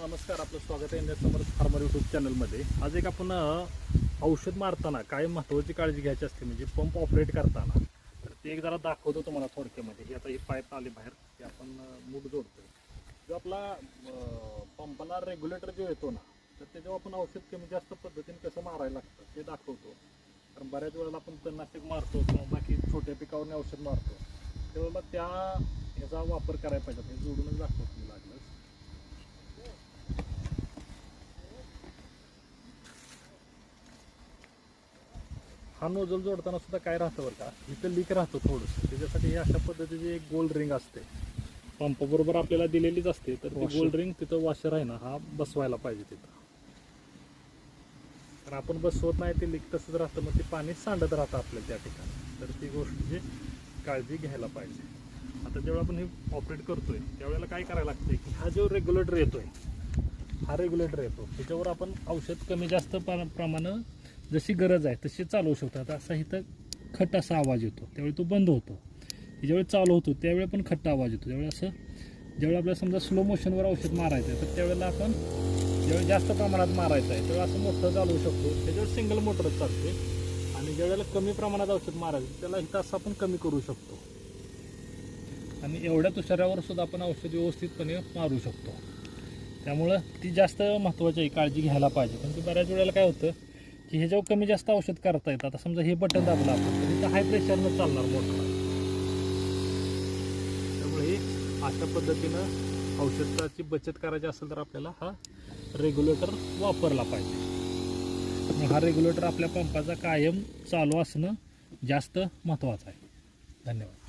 नमस्कार, आपलं स्वागत आहे इंडिया समर्थ फार्मर यूट्यूब चॅनलमध्ये. आज एक आपण औषध मारताना काय महत्त्वाची काळजी घ्यायची असते म्हणजे पंप ऑपरेट करताना. तर ते एक जरा दाखवतो तुम्हाला थोडक्यामध्ये. ही आता ही पाईप आली बाहेर, ते आपण मूठ जोडतोय. जो आपला पंपाला रेग्युलेटर जो येतो ना, तर त्याच्यावर आपण औषध कमी जास्त पद्धतीने कसं मारायला लागतं ते दाखवतो. कारण बऱ्याच वेळेला आपण तणनाशक मारतो किंवा बाकी छोट्या पिकावर औषध मारतो, त्यावेळेला त्या ह्याचा वापर करायला पाहिजे. हे जोडूनच दाखवतो मी लागलं. हा नोजल जोडताना सुद्धा काय राहतं बरं का, इथं लीक राहतं थोडंसं. त्याच्यासाठी हे अशा पद्धतीची एक गोल रिंग असते, पंपाबरोबर आपल्याला दिलेलीच असते. तर ती गोल रिंग तिथं वॉशर आहे ना, हा बसवायला पाहिजे तिथं. तर आपण बसवत नाही, ते लीक तसंच राहतं, मग ते पाणी सांडत राहतं आपल्याला त्या ठिकाणी. तर ती गोष्टीची काळजी घ्यायला पाहिजे. आता जेव्हा आपण हे ऑपरेट करतोय त्यावेळेला काय करायला लागतंय की हा जो रेग्युलेटर येतोय, हा रेग्युलेटर येतो त्याच्यावर आपण औषध कमी जास्त प्रमाणात जशी गरज आहे तशी चालवू शकतो. आता असा इथं खट असा आवाज येतो, त्यावेळी तो बंद होतो. ज्यावेळी चालू होतो त्यावेळी पण खट्टा आवाज येतो. त्यावेळी असं ज्यावेळी आपल्याला समजा स्लो मोशनवर औषध मारायचं आहे, तर त्यावेळेला आपण ज्यावेळी जास्त प्रमाणात मारायचं आहे त्यावेळी असं मोठं चालवू शकतो. त्याच्यावर सिंगल मोटरच चालते. आणि ज्यावेळेला कमी प्रमाणात औषध मारायचं त्याला इथं असं आपण कमी करू शकतो. आणि एवढ्या तुषारावर सुद्धा आपण औषध व्यवस्थितपणे मारू शकतो. त्यामुळं ती जास्त महत्त्वाची आहे, काळजी घ्यायला पाहिजे. पण बऱ्याच वेळेला काय होतं की ह्याच्यावर कमी जास्त औषध करता येतं. आता समजा हे बटन दाबलं आपण तर इथं हाय प्रेशरनं चालणार मोटर. त्यामुळे अशा पद्धतीनं औषधाची बचत करायची असेल तर आपल्याला हा रेग्युलेटर वापरला पाहिजे. हा रेग्युलेटर आपल्या पंपाचा कायम चालू असणं जास्त महत्त्वाचं आहे. धन्यवाद.